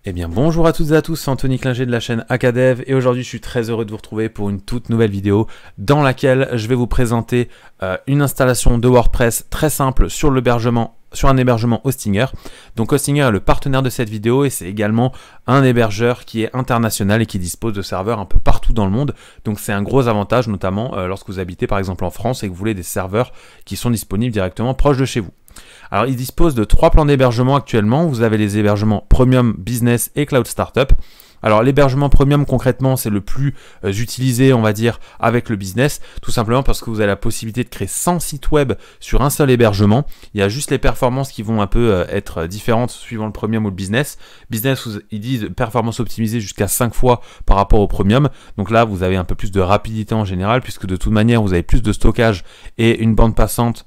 Eh bien bonjour à toutes et à tous, c'est Anthony Klinger de la chaîne Acadev et aujourd'hui je suis très heureux de vous retrouver pour une toute nouvelle vidéo dans laquelle je vais vous présenter une installation de WordPress très simple sur un hébergement Hostinger. Donc Hostinger est le partenaire de cette vidéo et c'est également un hébergeur qui est international et qui dispose de serveurs un peu partout dans le monde. Donc c'est un gros avantage notamment lorsque vous habitez par exemple en France et que vous voulez des serveurs qui sont disponibles directement proche de chez vous. Alors, il dispose de 3 plans d'hébergement actuellement. Vous avez les hébergements Premium, Business et Cloud Startup. Alors, l'hébergement Premium, concrètement, c'est le plus utilisé, on va dire, avec le business, tout simplement parce que vous avez la possibilité de créer 100 sites web sur un seul hébergement. Il y a juste les performances qui vont un peu être différentes suivant le Premium ou le Business. Business, ils disent performance optimisée jusqu'à 5 fois par rapport au Premium. Donc là, vous avez un peu plus de rapidité en général, puisque de toute manière, vous avez plus de stockage et une bande passante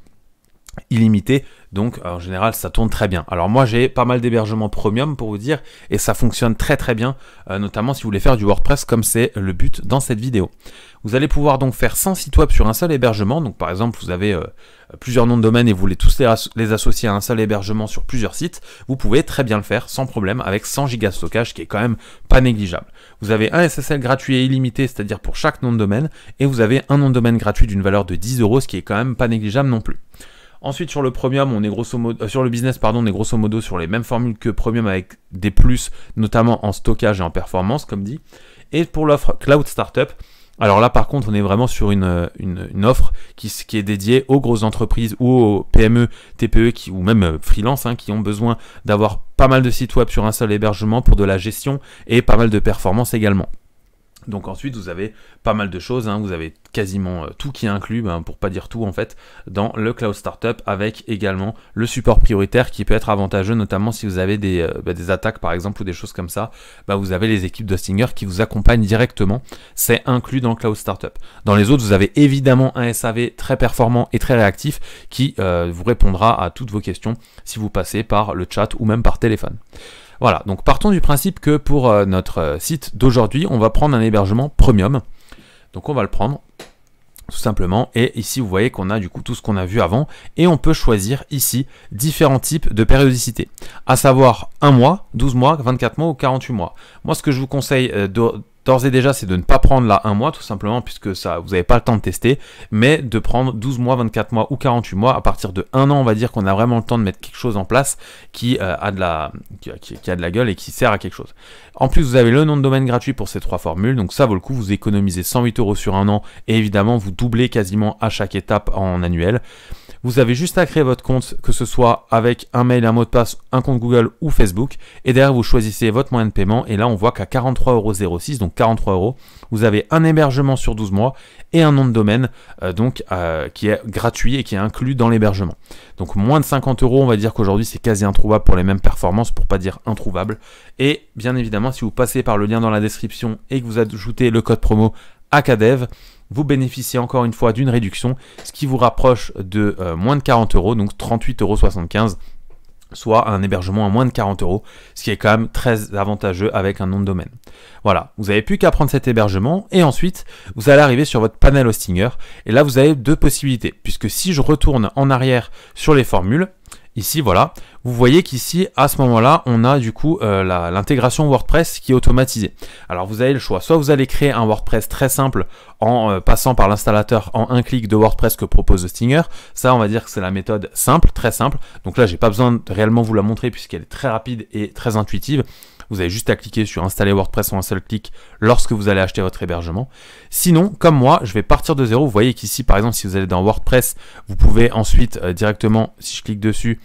illimité, donc en général ça tourne très bien. Alors moi j'ai pas mal d'hébergements premium pour vous dire et ça fonctionne très très bien, notamment si vous voulez faire du WordPress comme c'est le but dans cette vidéo. Vous allez pouvoir donc faire 100 sites web sur un seul hébergement, donc par exemple vous avez plusieurs noms de domaine et vous voulez tous les associer à un seul hébergement sur plusieurs sites, vous pouvez très bien le faire sans problème avec 100 Go de stockage qui est quand même pas négligeable. Vous avez un SSL gratuit et illimité, c'est-à-dire pour chaque nom de domaine, et vous avez un nom de domaine gratuit d'une valeur de 10 €, ce qui est quand même pas négligeable non plus. Ensuite, sur le Premium, on est grosso modo, sur le Business, pardon, on est grosso modo sur les mêmes formules que Premium avec des plus, notamment en stockage et en performance, comme dit. Et pour l'offre Cloud Startup, alors là, par contre, on est vraiment sur une offre qui est dédiée aux grosses entreprises ou aux PME, TPE ou même freelance qui ont besoin d'avoir pas mal de sites web sur un seul hébergement pour de la gestion et pas mal de performance également. Donc ensuite vous avez pas mal de choses, vous avez quasiment tout qui est inclus, pour pas dire tout en fait, dans le Cloud Startup avec également le support prioritaire qui peut être avantageux, notamment si vous avez des attaques par exemple ou des choses comme ça, vous avez les équipes d'Hostinger qui vous accompagnent directement, c'est inclus dans le Cloud Startup. Dans les autres vous avez évidemment un SAV très performant et très réactif qui vous répondra à toutes vos questions si vous passez par le chat ou même par téléphone. Voilà, donc partons du principe que pour notre site d'aujourd'hui, on va prendre un hébergement Premium. Donc on va le prendre, tout simplement. Et ici, vous voyez qu'on a du coup tout ce qu'on a vu avant. Et on peut choisir ici différents types de périodicité. À savoir 1 mois, 12 mois, 24 mois ou 48 mois. Moi, ce que je vous conseille d'ores et déjà, c'est de ne pas prendre là 1 mois, tout simplement, puisque ça, vous n'avez pas le temps de tester, mais de prendre 12 mois, 24 mois ou 48 mois. À partir de 1 an, on va dire qu'on a vraiment le temps de mettre quelque chose en place qui a de la gueule et qui sert à quelque chose. En plus, vous avez le nom de domaine gratuit pour ces 3 formules, donc ça vaut le coup, vous économisez 108 € sur 1 an, et évidemment, vous doublez quasiment à chaque étape en annuel. Vous avez juste à créer votre compte, que ce soit avec un mail, un mot de passe, un compte Google ou Facebook. Et derrière, vous choisissez votre moyen de paiement. Et là, on voit qu'à 43,06 €, donc 43 €, vous avez un hébergement sur 12 mois et un nom de domaine qui est gratuit et qui est inclus dans l'hébergement. Donc moins de 50 €, on va dire qu'aujourd'hui, c'est quasi introuvable pour les mêmes performances, pour pas dire introuvable. Et bien évidemment, si vous passez par le lien dans la description et que vous ajoutez le code promo Acadev, vous bénéficiez encore une fois d'une réduction, ce qui vous rapproche de moins de 40 €, donc 38,75 €, soit un hébergement à moins de 40 €, ce qui est quand même très avantageux avec un nom de domaine. Voilà, vous n'avez plus qu'à prendre cet hébergement et ensuite vous allez arriver sur votre panel Hostinger et là vous avez 2 possibilités, puisque si je retourne en arrière sur les formules, ici, voilà, vous voyez qu'ici, à ce moment-là, on a du coup l'intégration WordPress qui est automatisée. Alors, vous avez le choix. Soit vous allez créer un WordPress très simple en passant par l'installateur en un clic de WordPress que propose Hostinger. Ça, on va dire que c'est la méthode simple, très simple. Donc là, j'ai pas besoin de réellement vous la montrer puisqu'elle est très rapide et très intuitive. Vous avez juste à cliquer sur installer WordPress en un seul clic lorsque vous allez acheter votre hébergement. Sinon, comme moi, je vais partir de zéro. Vous voyez qu'ici, par exemple, si vous allez dans WordPress, vous pouvez ensuite directement, si je clique dessus,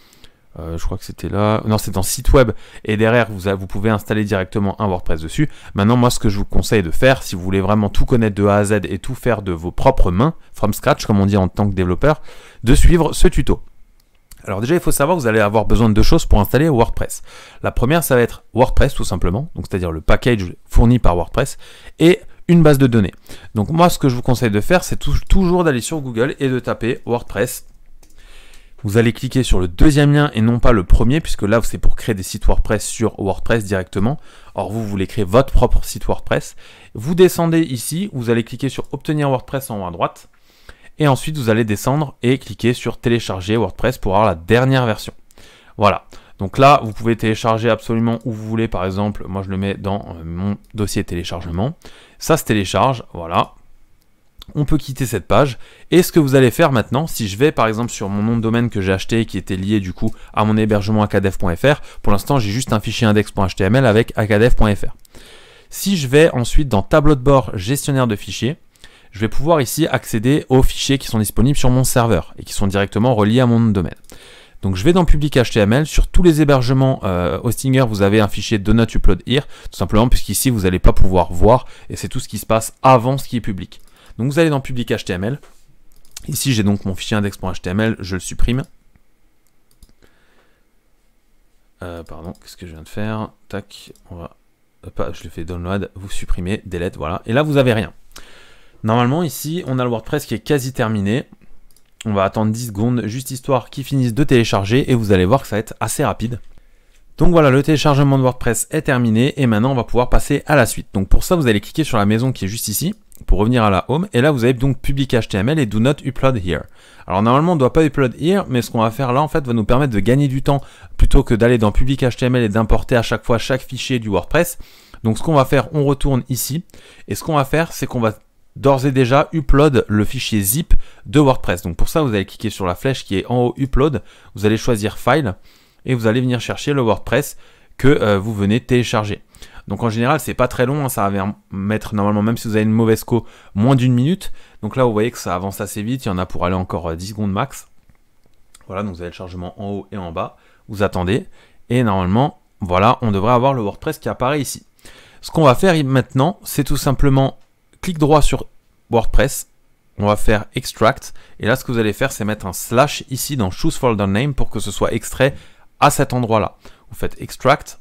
je crois que c'était là, non c'est dans site web, et derrière vous pouvez installer directement un WordPress dessus. Maintenant, moi ce que je vous conseille de faire, si vous voulez vraiment tout connaître de A à Z et tout faire de vos propres mains, from scratch comme on dit en tant que développeur, de suivre ce tuto. Alors déjà, il faut savoir que vous allez avoir besoin de 2 choses pour installer WordPress. La première, ça va être WordPress tout simplement, donc c'est-à-dire le package fourni par WordPress, et une base de données. Donc moi, ce que je vous conseille de faire, c'est toujours d'aller sur Google et de taper WordPress. Vous allez cliquer sur le 2e lien et non pas le premier, puisque là, c'est pour créer des sites WordPress sur WordPress directement. Or, vous voulez créer votre propre site WordPress. Vous descendez ici, vous allez cliquer sur Obtenir WordPress en haut à droite. Et ensuite, vous allez descendre et cliquer sur Télécharger WordPress pour avoir la dernière version. Voilà. Donc là, vous pouvez télécharger absolument où vous voulez. Par exemple, moi je le mets dans mon dossier téléchargement. Ça se télécharge, voilà. On peut quitter cette page. Et ce que vous allez faire maintenant, si je vais par exemple sur mon nom de domaine que j'ai acheté, qui était lié du coup à mon hébergement akadev.fr, pour l'instant j'ai juste un fichier index.html avec akadev.fr. Si je vais ensuite dans tableau de bord gestionnaire de fichiers, je vais pouvoir ici accéder aux fichiers qui sont disponibles sur mon serveur et qui sont directement reliés à mon nom de domaine. Donc je vais dans public HTML, sur tous les hébergements Hostinger, vous avez un fichier do not upload here, tout simplement puisqu'ici vous n'allez pas pouvoir voir, et c'est tout ce qui se passe avant ce qui est public. Donc vous allez dans public HTML, ici j'ai donc mon fichier index.html, je le supprime. Pardon, qu'est-ce que je viens de faire? Tac, on va, je le fais download, vous supprimez, delete, voilà, et là vous n'avez rien. Normalement ici, on a le WordPress qui est quasi terminé. On va attendre 10 secondes, juste histoire qu'il finisse de télécharger et vous allez voir que ça va être assez rapide. Donc voilà, le téléchargement de WordPress est terminé et maintenant on va pouvoir passer à la suite. Donc pour ça, vous allez cliquer sur la maison qui est juste ici pour revenir à la home et là vous avez donc public HTML et do not upload here. Alors normalement on ne doit pas upload here, mais ce qu'on va faire là en fait va nous permettre de gagner du temps plutôt que d'aller dans public HTML et d'importer à chaque fois chaque fichier du WordPress. Donc ce qu'on va faire, on retourne ici et ce qu'on va faire, c'est qu'on va d'ores et déjà upload le fichier zip de WordPress. Donc pour ça, vous allez cliquer sur la flèche qui est en haut upload, vous allez choisir file et vous allez venir chercher le WordPress que vous venez télécharger. Donc en général, c'est pas très long, hein, ça va mettre normalement, même si vous avez une mauvaise co, moins d'1 minute. Donc là, vous voyez que ça avance assez vite, il y en a pour aller encore 10 secondes max. Voilà, donc vous avez le chargement en haut et en bas, vous attendez et normalement, voilà, on devrait avoir le WordPress qui apparaît ici. Ce qu'on va faire maintenant, c'est tout simplement clic droit sur WordPress, on va faire extract, et là ce que vous allez faire c'est mettre un slash ici dans choose folder name pour que ce soit extrait à cet endroit là. Vous faites extract,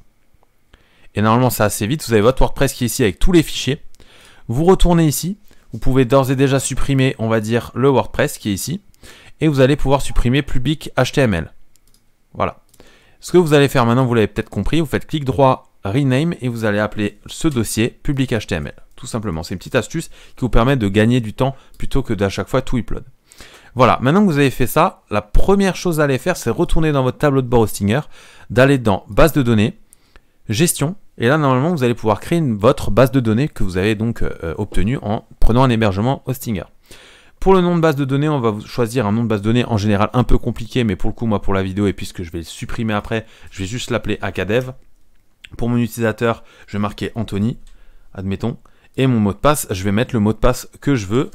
et normalement c'est assez vite, vous avez votre WordPress qui est ici avec tous les fichiers, vous retournez ici, vous pouvez d'ores et déjà supprimer on va dire le WordPress qui est ici, et vous allez pouvoir supprimer public HTML. Voilà. Ce que vous allez faire maintenant, vous l'avez peut-être compris, vous faites clic droit rename et vous allez appeler ce dossier public HTML. Tout simplement, c'est une petite astuce qui vous permet de gagner du temps plutôt que d'à chaque fois tout upload. Voilà, maintenant que vous avez fait ça, la première chose à aller faire, c'est retourner dans votre tableau de bord Hostinger, d'aller dans base de données, gestion, et là normalement vous allez pouvoir créer votre base de données que vous avez donc obtenue en prenant un hébergement Hostinger. Pour le nom de base de données, on va choisir un nom de base de données en général un peu compliqué, mais pour le coup, moi pour la vidéo, et puisque je vais le supprimer après, je vais juste l'appeler akadev. Pour mon utilisateur, je vais marquer Anthony, admettons. Et mon mot de passe, je vais mettre le mot de passe que je veux.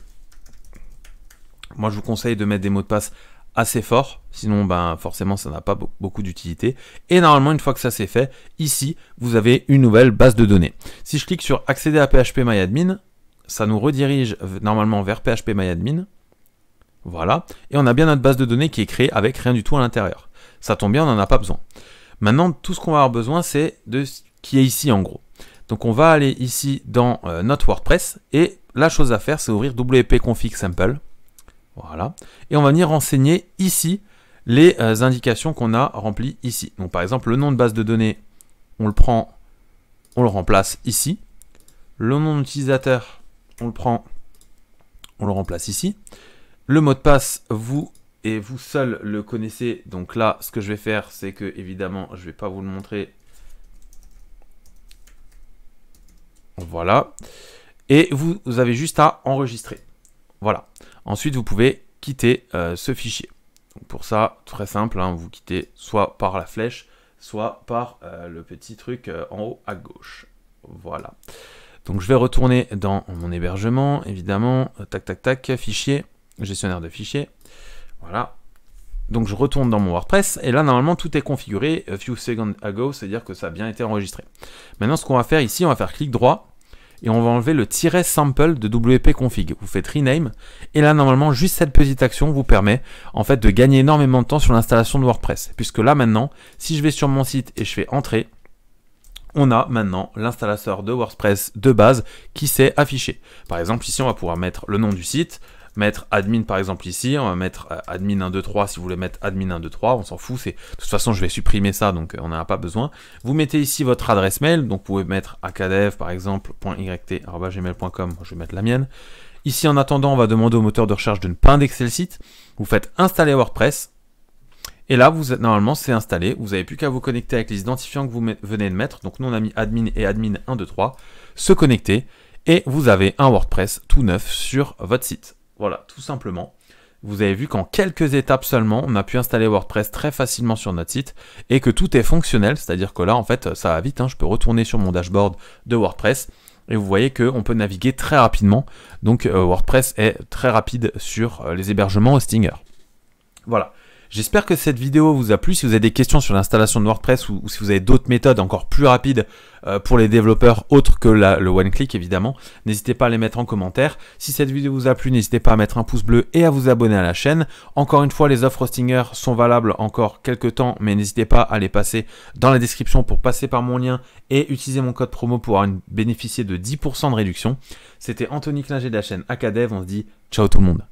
Moi, je vous conseille de mettre des mots de passe assez forts, sinon ben, forcément, ça n'a pas beaucoup d'utilité. Et normalement, une fois que ça c'est fait, ici, vous avez une nouvelle base de données. Si je clique sur accéder à PHPMyAdmin, ça nous redirige normalement vers PHPMyAdmin. Voilà. Et on a bien notre base de données qui est créée avec rien du tout à l'intérieur. Ça tombe bien, on n'en a pas besoin. Maintenant, tout ce qu'on va avoir besoin, c'est de ce qui est ici en gros. Donc on va aller ici dans notre WordPress et la chose à faire c'est ouvrir wp config sample. Voilà. Et on va venir renseigner ici les indications qu'on a remplies ici. Donc par exemple le nom de base de données, on le prend, on le remplace ici. Le nom d'utilisateur, on le prend, on le remplace ici. Le mot de passe, vous et vous seul le connaissez. Donc là, ce que je vais faire, c'est que évidemment, je ne vais pas vous le montrer. Voilà. Et vous avez juste à enregistrer. Voilà. Ensuite, vous pouvez quitter ce fichier. Donc pour ça, très simple, hein, vous quittez soit par la flèche, soit par le petit truc en haut à gauche. Voilà. Donc je vais retourner dans mon hébergement, évidemment. Tac, tac, tac, fichier, gestionnaire de fichiers. Voilà. Donc je retourne dans mon WordPress et là normalement tout est configuré a few seconds ago, c'est-à-dire que ça a bien été enregistré. Maintenant ce qu'on va faire ici, on va faire clic droit et on va enlever le -sample de WP config. Vous faites rename et là normalement juste cette petite action vous permet en fait de gagner énormément de temps sur l'installation de WordPress. Puisque là maintenant, si je vais sur mon site et je fais entrer, on a maintenant l'installateur de WordPress de base qui s'est affiché. Par exemple ici on va pouvoir mettre le nom du site, mettre admin par exemple ici, on va mettre admin 123 si vous voulez mettre admin 123, on s'en fout, de toute façon je vais supprimer ça donc on n'en a pas besoin. Vous mettez ici votre adresse mail, donc vous pouvez mettre akadev par exemple .yt@gmail.com, je vais mettre la mienne. Ici en attendant on va demander au moteur de recherche de ne pas indexer le site, vous faites installer WordPress Et là, normalement, c'est installé. Vous n'avez plus qu'à vous connecter avec les identifiants que vous venez de mettre. Donc, nous, on a mis admin et admin 1, 2, 3. Se connecter. Et vous avez un WordPress tout neuf sur votre site. Voilà, tout simplement. Vous avez vu qu'en quelques étapes seulement, on a pu installer WordPress très facilement sur notre site et que tout est fonctionnel. C'est-à-dire que là, en fait, ça va vite. Je peux retourner sur mon dashboard de WordPress. Et vous voyez qu'on peut naviguer très rapidement. Donc, WordPress est très rapide sur les hébergements Hostinger. Voilà. J'espère que cette vidéo vous a plu. Si vous avez des questions sur l'installation de WordPress ou si vous avez d'autres méthodes encore plus rapides pour les développeurs autres que le one-click évidemment, n'hésitez pas à les mettre en commentaire. Si cette vidéo vous a plu, n'hésitez pas à mettre un pouce bleu et à vous abonner à la chaîne. Encore une fois, les offres Hostinger sont valables encore quelques temps, mais n'hésitez pas à les passer dans la description pour passer par mon lien et utiliser mon code promo pour bénéficier de 10% de réduction. C'était Anthony Klinger de la chaîne Hackadev. On se dit ciao tout le monde.